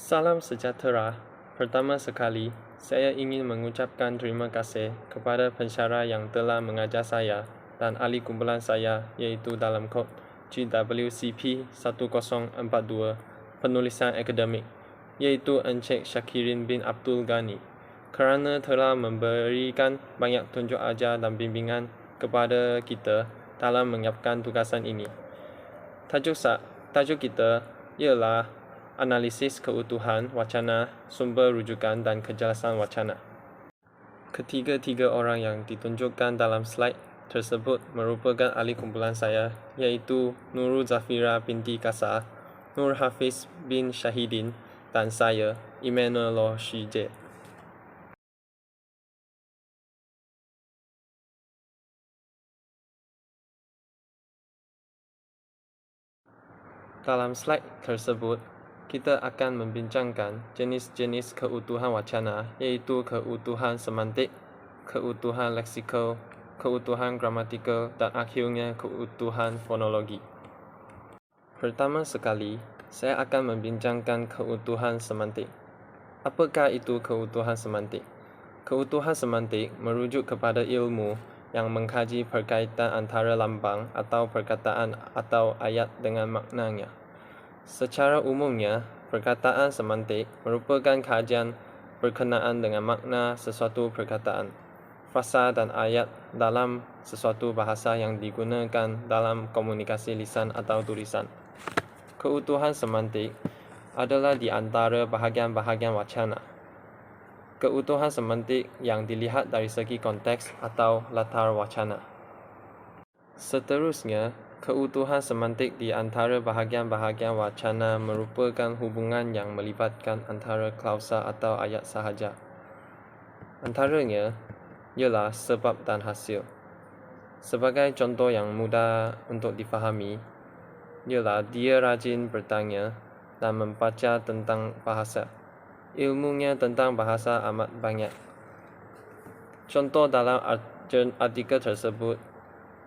Salam sejahtera. Pertama sekali, saya ingin mengucapkan terima kasih kepada pensyarah yang telah mengajar saya dan ahli kumpulan saya iaitu dalam kod GWCP 1042 penulisan akademik iaitu Encik Syakirin bin Abdul Ghani kerana telah memberikan banyak tunjuk ajar dan bimbingan kepada kita dalam menyiapkan tugasan ini. Tajuk kita ialah analisis keutuhan wacana, sumber rujukan dan kejelasan wacana. Ketiga-tiga orang yang ditunjukkan dalam slide tersebut merupakan ahli kumpulan saya iaitu Nurul Zafira binti Kasar, Nur Hafiz bin Syahidin dan saya, Emmanuel Law Shije. Dalam slide tersebut, kita akan membincangkan jenis-jenis keutuhan wacana iaitu keutuhan semantik, keutuhan leksikal, keutuhan gramatikal dan akhirnya keutuhan fonologi. Pertama sekali, saya akan membincangkan keutuhan semantik. Apakah itu keutuhan semantik? Keutuhan semantik merujuk kepada ilmu yang mengkaji perkaitan antara lambang atau perkataan atau ayat dengan maknanya. Secara umumnya, perkataan semantik merupakan kajian berkenaan dengan makna sesuatu perkataan, frasa dan ayat dalam sesuatu bahasa yang digunakan dalam komunikasi lisan atau tulisan. Keutuhan semantik adalah di antara bahagian-bahagian wacana. Keutuhan semantik yang dilihat dari segi konteks atau latar wacana. Seterusnya, keutuhan semantik di antara bahagian-bahagian wacana merupakan hubungan yang melibatkan antara klausa atau ayat sahaja. Antaranya ialah sebab dan hasil. Sebagai contoh yang mudah untuk difahami, ialah dia rajin bertanya dan membaca tentang bahasa. Ilmunya tentang bahasa amat banyak. Contoh dalam artikel tersebut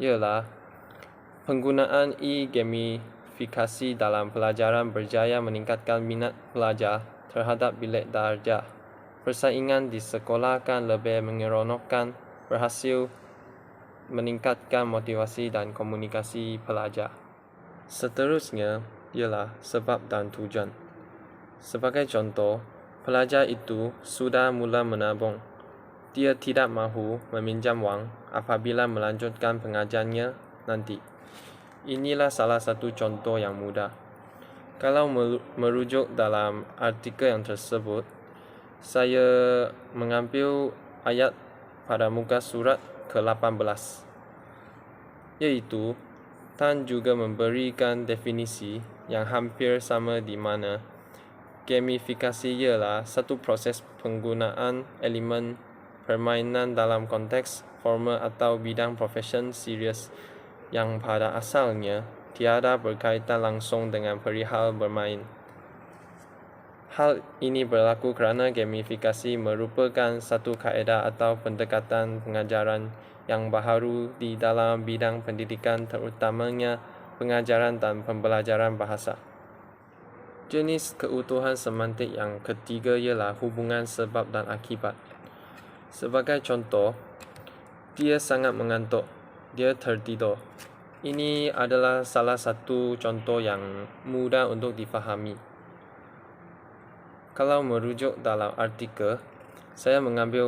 ialah penggunaan e-gamifikasi dalam pelajaran berjaya meningkatkan minat pelajar terhadap bilik darjah. Persaingan di sekolah kan lebih menyeronokkan, berhasil meningkatkan motivasi dan komunikasi pelajar. Seterusnya ialah sebab dan tujuan. Sebagai contoh, pelajar itu sudah mula menabung. Dia tidak mahu meminjam wang apabila melanjutkan pengajiannya nanti. Inilah salah satu contoh yang mudah. Kalau merujuk dalam artikel yang tersebut, saya mengambil ayat pada muka surat ke-18, iaitu Tan juga memberikan definisi yang hampir sama di mana gamifikasi ialah satu proses penggunaan elemen permainan dalam konteks formal atau bidang profesion serius yang pada asalnya tiada berkaitan langsung dengan perihal bermain. Hal ini berlaku kerana gamifikasi merupakan satu kaedah atau pendekatan pengajaran yang baharu di dalam bidang pendidikan terutamanya pengajaran dan pembelajaran bahasa. Jenis keutuhan semantik yang ketiga ialah hubungan sebab dan akibat. Sebagai contoh, dia sangat mengantuk, dia tertidur. Ini adalah salah satu contoh yang mudah untuk difahami. Kalau merujuk dalam artikel, saya mengambil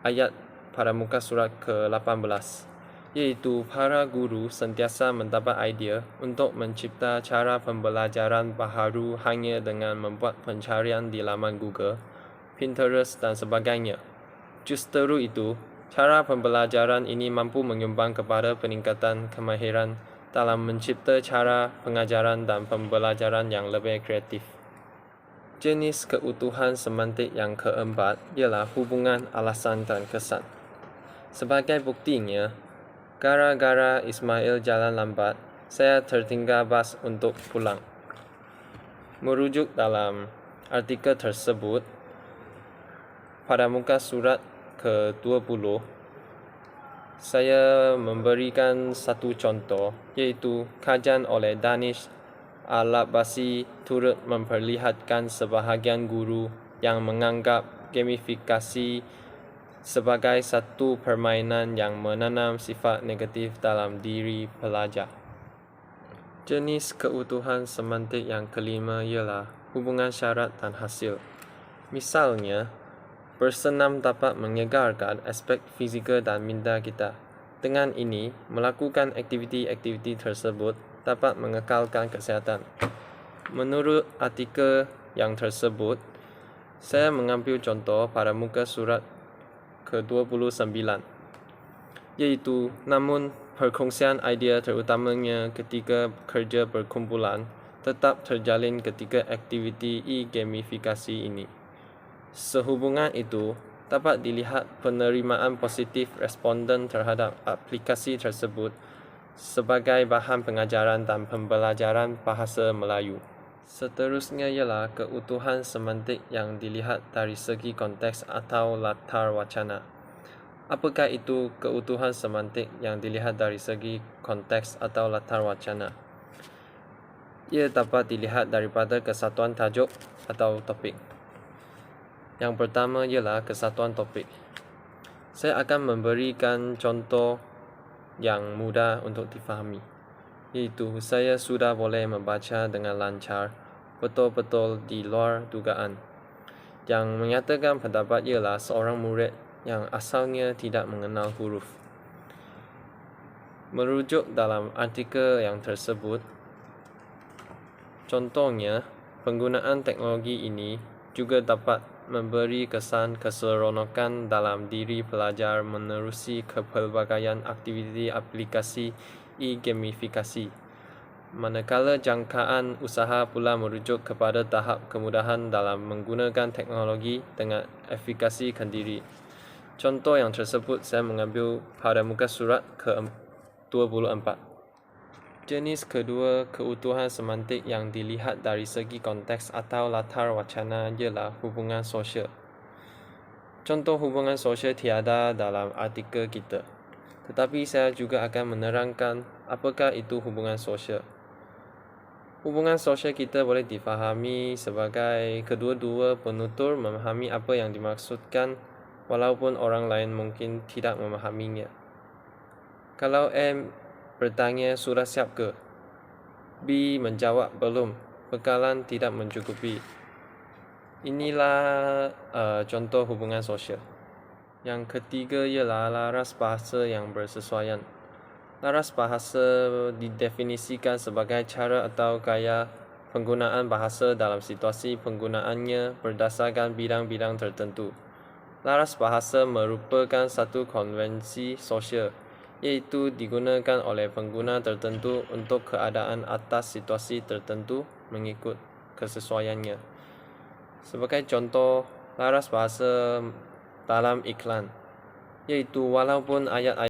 ayat pada muka surat ke-18, iaitu para guru sentiasa mendapat idea untuk mencipta cara pembelajaran baharu hanya dengan membuat pencarian di laman Google, Pinterest dan sebagainya. Justeru itu, cara pembelajaran ini mampu menyumbang kepada peningkatan kemahiran dalam mencipta cara pengajaran dan pembelajaran yang lebih kreatif. Jenis keutuhan semantik yang keempat ialah hubungan alasan dan kesan. Sebagai buktinya, gara-gara Ismail jalan lambat, saya tertinggal bas untuk pulang. Merujuk dalam artikel tersebut, pada muka surat ke-20, saya memberikan satu contoh, iaitu kajian oleh Danish alat basi turut memperlihatkan sebahagian guru yang menganggap gamifikasi sebagai satu permainan yang menanam sifat negatif dalam diri pelajar. Jenis keutuhan semantik yang kelima ialah hubungan syarat dan hasil. Misalnya, bersenam dapat menyegarkan aspek fizikal dan minda kita. Dengan ini, melakukan aktiviti-aktiviti tersebut dapat mengekalkan kesihatan. Menurut artikel yang tersebut, saya mengambil contoh pada muka surat ke-29, iaitu namun perkongsian idea terutamanya ketika kerja berkumpulan tetap terjalin ketika aktiviti e-gamifikasi ini. Sehubungan itu, dapat dilihat penerimaan positif responden terhadap aplikasi tersebut sebagai bahan pengajaran dan pembelajaran bahasa Melayu. Seterusnya ialah keutuhan semantik yang dilihat dari segi konteks atau latar wacana. Apakah itu keutuhan semantik yang dilihat dari segi konteks atau latar wacana? Ia dapat dilihat daripada kesatuan tajuk atau topik. Yang pertama ialah kesatuan topik. Saya akan memberikan contoh yang mudah untuk difahami, iaitu saya sudah boleh membaca dengan lancar, betul-betul di luar dugaan. Yang menyatakan pendapat ialah seorang murid yang asalnya tidak mengenal huruf. Merujuk dalam artikel yang tersebut, contohnya, penggunaan teknologi ini juga dapat memberi kesan keseronokan dalam diri pelajar menerusi kepelbagaian aktiviti aplikasi e-gamifikasi. Manakala jangkaan usaha pula merujuk kepada tahap kemudahan dalam menggunakan teknologi dengan efikasi kendiri. Contoh yang tersebut saya mengambil pada muka surat ke-24. Jenis kedua keutuhan semantik yang dilihat dari segi konteks atau latar wacana ialah hubungan sosial. Contoh hubungan sosial tiada dalam artikel kita, tetapi saya juga akan menerangkan apakah itu hubungan sosial. Hubungan sosial kita boleh difahami sebagai kedua-dua penutur memahami apa yang dimaksudkan walaupun orang lain mungkin tidak memahaminya. Kalau A bertanya sudah siap ke? B menjawab belum, bekalan tidak mencukupi. Inilah contoh hubungan sosial. Yang ketiga ialah laras bahasa yang bersesuaian. Laras bahasa didefinisikan sebagai cara atau gaya penggunaan bahasa dalam situasi penggunaannya berdasarkan bidang-bidang tertentu. Laras bahasa merupakan satu konvensi sosial, iaitu digunakan oleh pengguna tertentu untuk keadaan atas situasi tertentu mengikut kesesuaiannya. Sebagai contoh, laras bahasa dalam iklan, iaitu walaupun ayat-ayat